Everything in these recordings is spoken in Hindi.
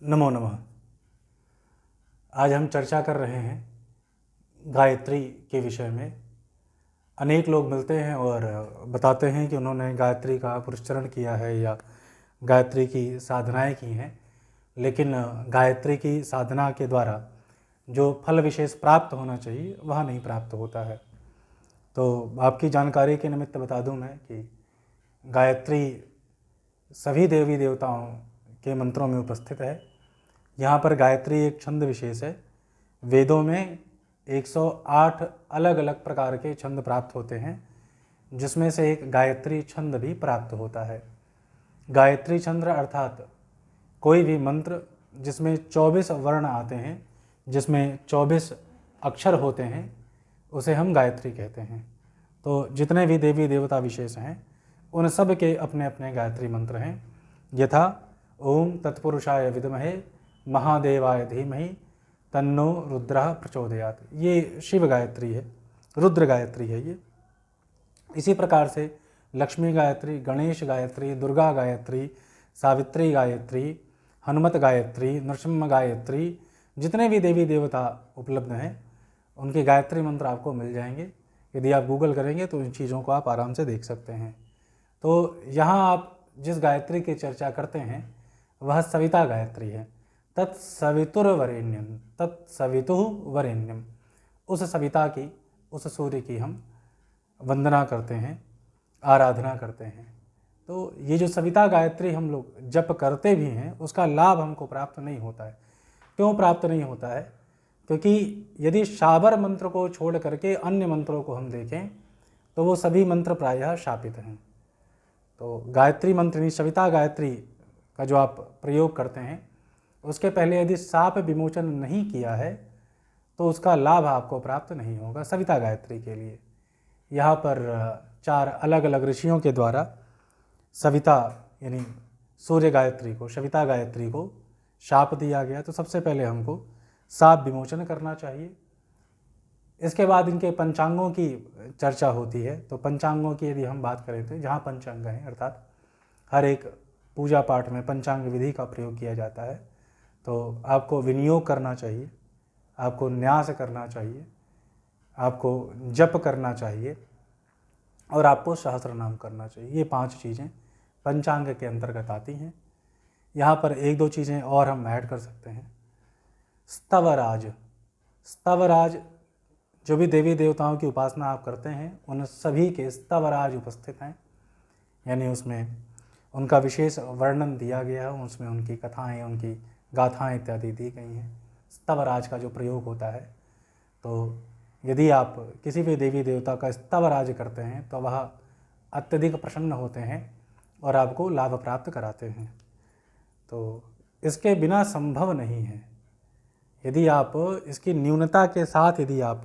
नमो नमः। आज हम चर्चा कर रहे हैं गायत्री के विषय में। अनेक लोग मिलते हैं और बताते हैं कि उन्होंने गायत्री का पुरस्चरण किया है या गायत्री की साधनाएं की हैं, लेकिन गायत्री की साधना के द्वारा जो फल विशेष प्राप्त होना चाहिए वह नहीं प्राप्त होता है। तो आपकी जानकारी के निमित्त बता दूं मैं कि गायत्री सभी देवी देवताओं के मंत्रों में उपस्थित है। यहाँ पर गायत्री एक छंद विशेष है। वेदों में 108 अलग अलग प्रकार के छंद प्राप्त होते हैं, जिसमें से एक गायत्री छंद भी प्राप्त होता है। गायत्री छंद अर्थात कोई भी मंत्र जिसमें 24 वर्ण आते हैं, जिसमें 24 अक्षर होते हैं, उसे हम गायत्री कहते हैं। तो जितने भी देवी देवता विशेष हैं उन सब के अपने अपने गायत्री मंत्र हैं। यथा ओम तत्पुरुषाय विद्महे महादेवाय धीमहि तन्नो रुद्रः प्रचोदयात्, ये शिव गायत्री है, रुद्र गायत्री है ये। इसी प्रकार से लक्ष्मी गायत्री, गणेश गायत्री, दुर्गा गायत्री, सावित्री गायत्री, हनुमत गायत्री, नृसिंह गायत्री, जितने भी देवी देवता उपलब्ध हैं उनके गायत्री मंत्र आपको मिल जाएंगे। यदि आप गूगल करेंगे तो इन चीज़ों को आप आराम से देख सकते हैं। तो यहाँ आप जिस गायत्री की चर्चा करते हैं वह सविता गायत्री है। तत्सवितुर्वरेण्यम, तत्सवितुः वरेण्यम, उस सविता की, उस सूर्य की हम वंदना करते हैं, आराधना करते हैं। तो ये जो सविता गायत्री हम लोग जप करते भी हैं उसका लाभ हमको प्राप्त नहीं होता है। क्यों प्राप्त नहीं होता है? क्योंकि यदि शाबर मंत्र को छोड़ करके अन्य मंत्रों को हम देखें तो वो सभी मंत्र प्रायः शापित हैं। तो गायत्री मंत्र यानी सविता गायत्री का जो आप प्रयोग करते हैं उसके पहले यदि साप विमोचन नहीं किया है तो उसका लाभ आपको प्राप्त नहीं होगा। सविता गायत्री के लिए यहाँ पर 4 अलग अलग ऋषियों के द्वारा सविता यानी सूर्य गायत्री को, सविता गायत्री को शाप दिया गया। तो सबसे पहले हमको साप विमोचन करना चाहिए। इसके बाद इनके पंचांगों की चर्चा होती है। तो पंचांगों की यदि हम बात करें तो जहाँ पंचांग हैं अर्थात हर एक पूजा पाठ में पंचांग विधि का प्रयोग किया जाता है। तो आपको विनियोग करना चाहिए, आपको न्यास करना चाहिए, आपको जप करना चाहिए और आपको सहस्त्र नाम करना चाहिए। ये 5 चीज़ें पंचांग के अंतर्गत आती हैं। यहाँ पर 1-2 चीज़ें और हम ऐड कर सकते हैं। स्तवराज, स्तवराज जो भी देवी देवताओं की उपासना आप करते हैं उन सभी के स्तवराज उपस्थित हैं, यानी उसमें उनका विशेष वर्णन दिया गया है, उसमें उनकी कथाएं, उनकी गाथाएं इत्यादि दी गई हैं। स्तवराज का जो प्रयोग होता है, तो यदि आप किसी भी देवी देवता का स्तवराज करते हैं तो वह अत्यधिक प्रसन्न होते हैं और आपको लाभ प्राप्त कराते हैं। तो इसके बिना संभव नहीं है। यदि आप इसकी न्यूनता के साथ यदि आप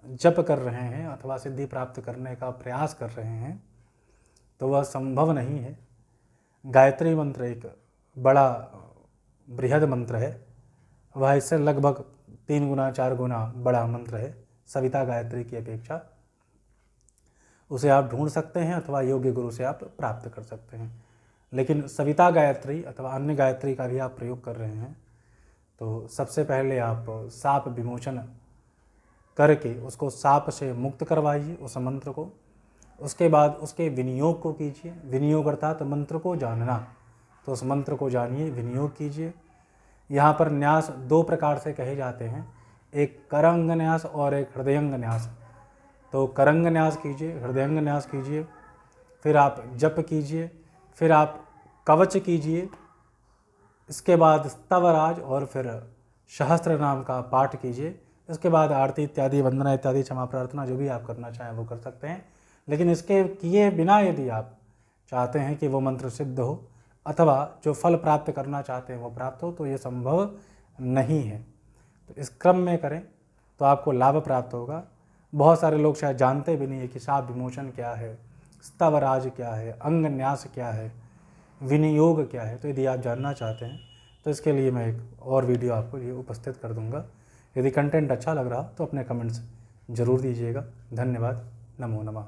जप कर रहे हैं अथवा सिद्धि प्राप्त करने का प्रयास कर रहे हैं तो वह संभव नहीं है। गायत्री मंत्र एक बड़ा बृहद मंत्र है, वह इससे लगभग 3 गुना 4 गुना बड़ा मंत्र है सविता गायत्री की अपेक्षा। उसे आप ढूंढ सकते हैं अथवा योग्य गुरु से आप प्राप्त कर सकते हैं। लेकिन सविता गायत्री अथवा अन्य गायत्री का भी आप प्रयोग कर रहे हैं तो सबसे पहले आप साप विमोचन करके उसको साप से मुक्त करवाइए उस मंत्र को। उसके बाद उसके विनियोग को कीजिए। विनियोग अर्थात मंत्र को जानना, तो उस मंत्र को जानिए, विनियोग कीजिए। यहाँ पर न्यास 2 प्रकार से कहे जाते हैं, एक करंग न्यास और एक हृदयंग न्यास। तो करंग न्यास कीजिए, हृदयंग न्यास कीजिए, फिर आप जप कीजिए, फिर आप कवच कीजिए, इसके बाद स्तवराज और फिर सहस्त्र नाम का पाठ कीजिए। इसके बाद आरती इत्यादि, वंदना इत्यादि, क्षमा प्रार्थना जो भी आप करना चाहें वो कर सकते हैं। लेकिन इसके किए बिना यदि आप चाहते हैं कि वो मंत्र सिद्ध हो अथवा जो फल प्राप्त करना चाहते हैं वो प्राप्त हो तो ये संभव नहीं है। तो इस क्रम में करें तो आपको लाभ प्राप्त होगा। बहुत सारे लोग शायद जानते भी नहीं है कि साप विमोचन क्या है, स्तवराज क्या है, अंग न्यास क्या है, विनियोग क्या है। तो यदि आप जानना चाहते हैं तो इसके लिए मैं एक और वीडियो आपको ये उपस्थित कर दूंगा। यदि कंटेंट अच्छा लग रहा तो अपने कमेंट्स ज़रूर दीजिएगा। धन्यवाद। नमो नमः।